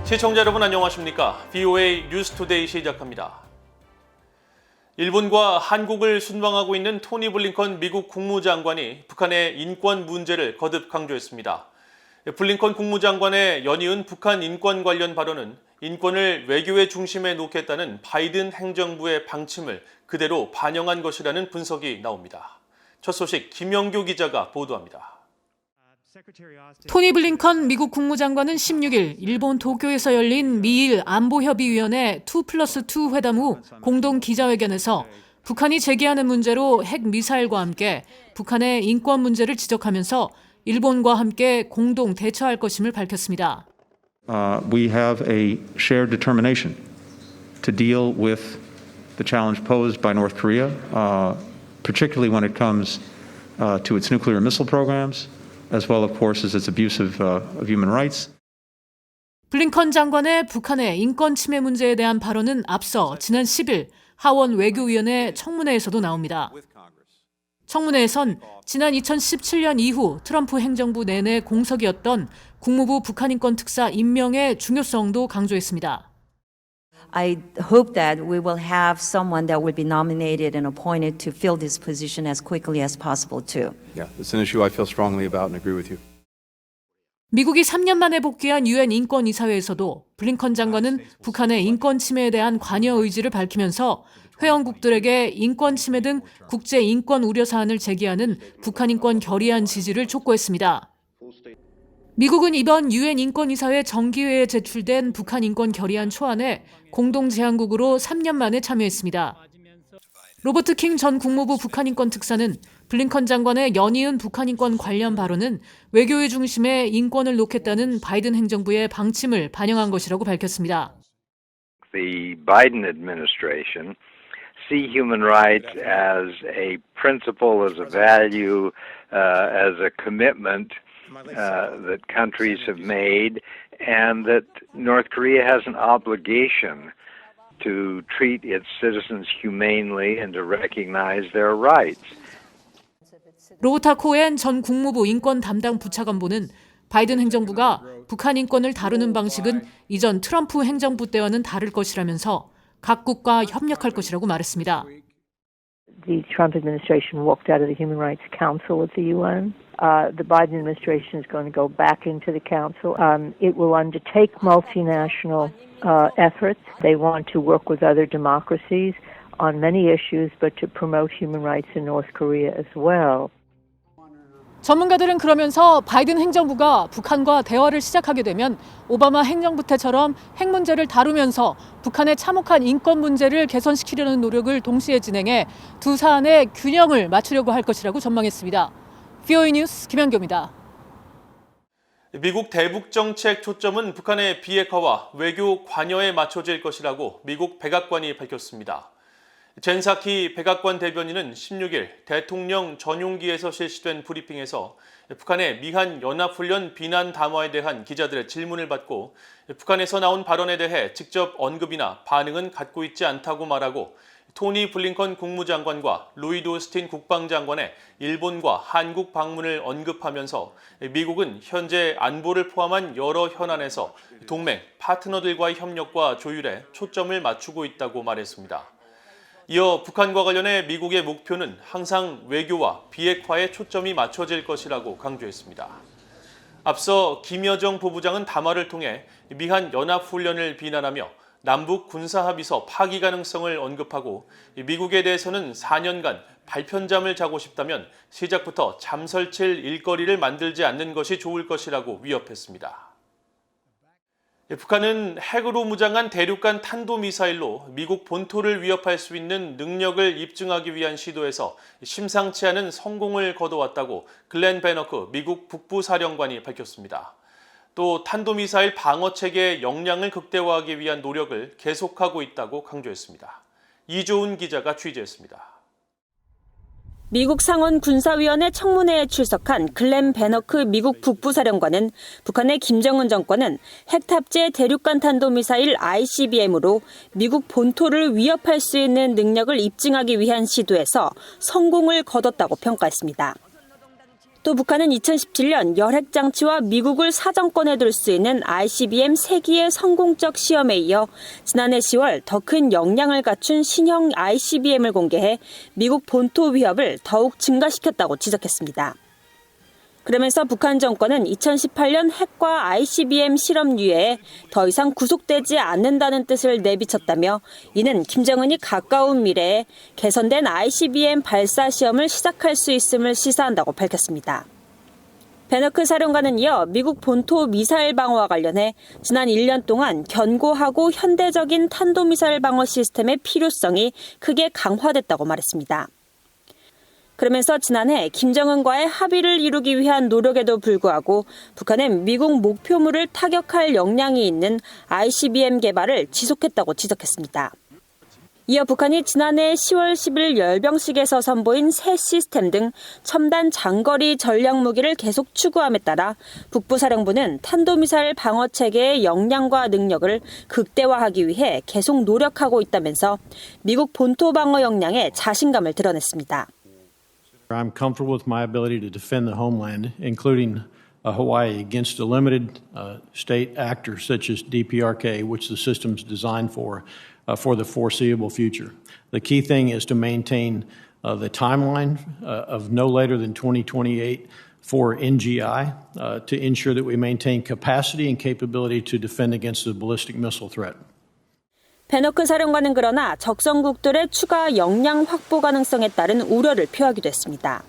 시청자 여러분 안녕하십니까? VOA 뉴스투데이 시작합니다. 일본과 한국을 순방하고 있는 토니 블링컨 미국 국무장관이 북한의 인권 문제를 거듭 강조했습니다. 블링컨 국무장관의 연이은 북한 인권 관련 발언은 인권을 외교의 중심에 놓겠다는 바이든 행정부의 방침을 그대로 반영한 것이라는 분석이 나옵니다. 첫 소식 김영규 기자가 보도합니다. 토니 블링컨 미국 국무장관은 16일 일본 도쿄에서 열린 미일 안보협의위원회 2+2 회담 후 공동 기자회견에서 북한이 제기하는 문제로 핵미사일과 함께 북한의 인권 문제를 지적하면서 일본과 함께 공동 대처할 것임을 밝혔습니다. We have a shared determination to deal with the challenge posed by North Korea, particularly when it comes to its nuclear missile programs. as well, of course, as its abuse of human rights. 블링컨 장관의 북한의 인권 침해 문제에 대한 발언은 앞서 지난 10일 하원 외교위원회 청문회에서도 나옵니다. 청문회에선 지난 2017년 이후 트럼프 행정부 내내 공석이었던 국무부 북한인권 특사 임명의 중요성도 강조했습니다. I hope that we will have someone that will be nominated and appointed to fill this position as quickly as possible too. Yeah, it's an issue I feel strongly about and agree with you. 미국이 3년 만에 복귀한 유엔 인권이사회에서도 블링컨 장관은 북한의 인권 침해에 대한 관여 의지를 밝히면서 회원국들에게 인권 침해 등 국제 인권 우려 사안을 제기하는 북한 인권 결의안 지지를 촉구했습니다. 미국은 이번 유엔 인권이사회 정기회에 제출된 북한 인권 결의안 초안에 공동 제안국으로 3년 만에 참여했습니다. 로버트 킹 전 국무부 북한 인권 특사는 블링컨 장관의 연이은 북한 인권 관련 발언은 외교의 중심에 인권을 놓겠다는 바이든 행정부의 방침을 반영한 것이라고 밝혔습니다. The Biden administration see human rights as a principle, as a value, as a commitment that countries have made, and that North Korea has an obligation to treat its citizens humanely and to recognize their rights. 로버타 코엔 전 국무부 인권 담당 부차관보는 바이든 행정부가 북한 인권을 다루는 방식은 이전 트럼프 행정부 때와는 다를 것이라면서 각국과 협력할 것이라고 말했습니다. The Trump administration walked out of the Human Rights Council of the UN. The Biden administration is going to go back into the council. It will undertake multinational efforts. They want to work with other democracies on many issues, but to promote human rights in North Korea as well. 전문가들은 그러면서 바이든 행정부가 북한과 대화를 시작하게 되면 오바마 행정부 때처럼 핵 문제를 다루면서 북한의 참혹한 인권 문제를 개선시키려는 노력을 동시에 진행해 두 사안의 균형을 맞추려고 할 것이라고 전망했습니다. VOA 뉴스 김현교입니다. 미국 대북 정책 초점은 북한의 비핵화와 외교 관여에 맞춰질 것이라고 미국 백악관이 밝혔습니다. 젠 사키 백악관 대변인은 16일 대통령 전용기에서 실시된 브리핑에서 북한의 미한 연합훈련 비난 담화에 대한 기자들의 질문을 받고 북한에서 나온 발언에 대해 직접 언급이나 반응은 갖고 있지 않다고 말하고 토니 블링컨 국무장관과 로이드 오스틴 국방장관의 일본과 한국 방문을 언급하면서 미국은 현재 안보를 포함한 여러 현안에서 동맹, 파트너들과의 협력과 조율에 초점을 맞추고 있다고 말했습니다. 이어 북한과 관련해 미국의 목표는 항상 외교와 비핵화에 초점이 맞춰질 것이라고 강조했습니다. 앞서 김여정 부부장은 담화를 통해 미한 연합훈련을 비난하며 남북 군사합의서 파기 가능성을 언급하고 미국에 대해서는 4년간 발편잠을 자고 싶다면 시작부터 잠 설칠 일거리를 만들지 않는 것이 좋을 것이라고 위협했습니다. 북한은 핵으로 무장한 대륙간 탄도미사일로 미국 본토를 위협할 수 있는 능력을 입증하기 위한 시도에서 심상치 않은 성공을 거둬왔다고 글렌 베너크 미국 북부사령관이 밝혔습니다. 또 탄도미사일 방어체계의 역량을 극대화하기 위한 노력을 계속하고 있다고 강조했습니다. 이조은 기자가 취재했습니다. 미국 상원 군사위원회 청문회에 출석한 글렌 베너크 미국 북부사령관은 북한의 김정은 정권은 핵탑재 대륙간 탄도미사일 ICBM으로 미국 본토를 위협할 수 있는 능력을 입증하기 위한 시도에서 성공을 거뒀다고 평가했습니다. 또 북한은 2017년 열핵 장치와 미국을 사정권에 둘 수 있는 ICBM 3기의 성공적 시험에 이어 지난해 10월 더 큰 역량을 갖춘 신형 ICBM을 공개해 미국 본토 위협을 더욱 증가시켰다고 지적했습니다. 그러면서 북한 정권은 2018년 핵과 ICBM 실험 이외에 더 이상 구속되지 않는다는 뜻을 내비쳤다며 이는 김정은이 가까운 미래에 개선된 ICBM 발사 시험을 시작할 수 있음을 시사한다고 밝혔습니다. 베너크 사령관은 이어 미국 본토 미사일 방어와 관련해 지난 1년 동안 견고하고 현대적인 탄도미사일 방어 시스템의 필요성이 크게 강화됐다고 말했습니다. 그러면서 지난해 김정은과의 합의를 이루기 위한 노력에도 불구하고 북한은 미국 목표물을 타격할 역량이 있는 ICBM 개발을 지속했다고 지적했습니다. 이어 북한이 지난해 10월 10일 열병식에서 선보인 새 시스템 등 첨단 장거리 전략 무기를 계속 추구함에 따라 북부사령부는 탄도미사일 방어 체계의 역량과 능력을 극대화하기 위해 계속 노력하고 있다면서 미국 본토 방어 역량에 자신감을 드러냈습니다. I'm comfortable with my ability to defend the homeland, including Hawaii, against a limited state actor such as DPRK, which the system's designed for the foreseeable future. The key thing is to maintain the timeline of no later than 2028 for NGI to ensure that we maintain capacity and capability to defend against the ballistic missile threat. 베너크 사령관은 그러나 적성국들의 추가 역량 확보 가능성에 따른 우려를 표하기도 했습니다.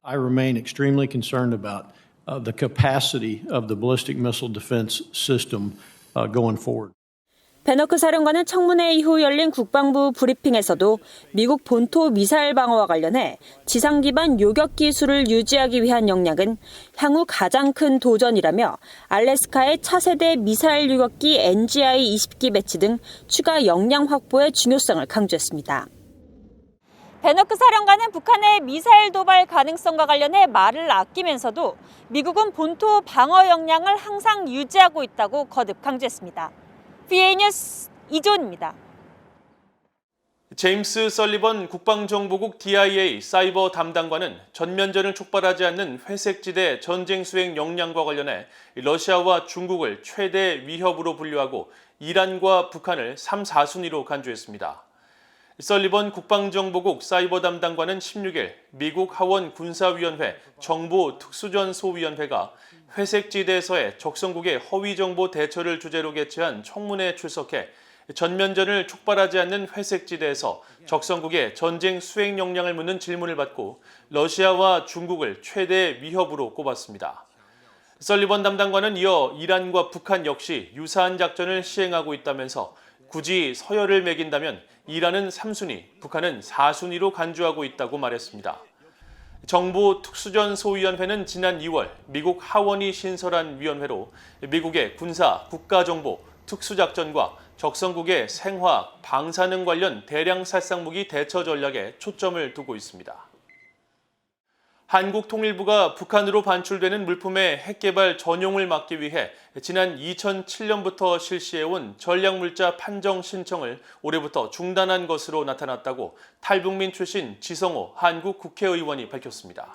I remain extremely concerned about the capacity of the ballistic missile defense system going forward. 베너크 사령관은 청문회 이후 열린 국방부 브리핑에서도 미국 본토 미사일 방어와 관련해 지상 기반 요격 기술을 유지하기 위한 역량은 향후 가장 큰 도전이라며 알래스카의 차세대 미사일 요격기 NGI 20기 배치 등 추가 역량 확보의 중요성을 강조했습니다. 베너크 사령관은 북한의 미사일 도발 가능성과 관련해 말을 아끼면서도 미국은 본토 방어 역량을 항상 유지하고 있다고 거듭 강조했습니다. VA 뉴스 이조은입니다. 제임스 설리번 국방정보국 DIA 사이버 담당관은 전면전을 촉발하지 않는 회색지대 전쟁 수행 역량과 관련해 러시아와 중국을 최대 위협으로 분류하고 이란과 북한을 3, 4순위로 간주했습니다. 설리번 국방정보국 사이버 담당관은 16일 미국 하원 군사위원회 정보특수전소위원회가 회색지대에서의 적성국의 허위정보 대처를 주제로 개최한 청문회에 출석해 전면전을 촉발하지 않는 회색지대에서 적성국의 전쟁 수행 역량을 묻는 질문을 받고 러시아와 중국을 최대 위협으로 꼽았습니다. 설리번 담당관은 이어 이란과 북한 역시 유사한 작전을 시행하고 있다면서 굳이 서열을 매긴다면 이란은 3순위, 북한은 4순위로 간주하고 있다고 말했습니다. 정보특수전소위원회는 지난 2월 미국 하원이 신설한 위원회로 미국의 군사, 국가정보, 특수작전과 적성국의 생화학, 방사능 관련 대량 살상무기 대처 전략에 초점을 두고 있습니다. 한국통일부가 북한으로 반출되는 물품의 핵개발 전용을 막기 위해 지난 2007년부터 실시해온 전략물자 판정 신청을 올해부터 중단한 것으로 나타났다고 탈북민 출신 지성호 한국 국회의원이 밝혔습니다.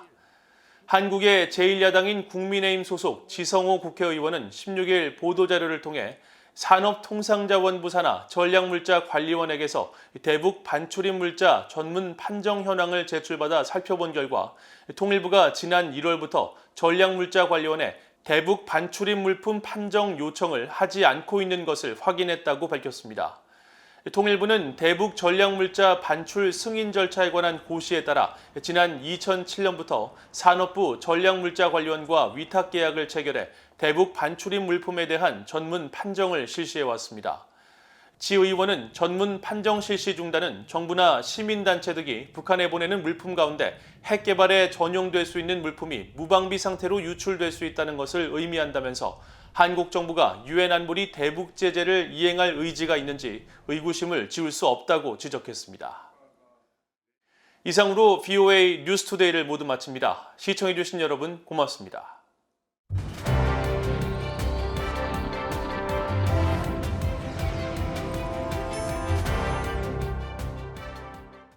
한국의 제1야당인 국민의힘 소속 지성호 국회의원은 16일 보도자료를 통해 산업통상자원부 산하 전략물자관리원에게서 대북 반출입 물자 전문 판정 현황을 제출받아 살펴본 결과 통일부가 지난 1월부터 전략물자관리원에 대북 반출입 물품 판정 요청을 하지 않고 있는 것을 확인했다고 밝혔습니다. 통일부는 대북 전략물자 반출 승인 절차에 관한 고시에 따라 지난 2007년부터 산업부 전략물자관리원과 위탁계약을 체결해 대북 반출입 물품에 대한 전문 판정을 실시해왔습니다. 지 의원은 전문 판정 실시 중단은 정부나 시민단체 등이 북한에 보내는 물품 가운데 핵 개발에 전용될 수 있는 물품이 무방비 상태로 유출될 수 있다는 것을 의미한다면서 한국 정부가 유엔 안보리 대북 제재를 이행할 의지가 있는지 의구심을 지울 수 없다고 지적했습니다. 이상으로 VOA 뉴스투데이를 모두 마칩니다. 시청해주신 여러분 고맙습니다.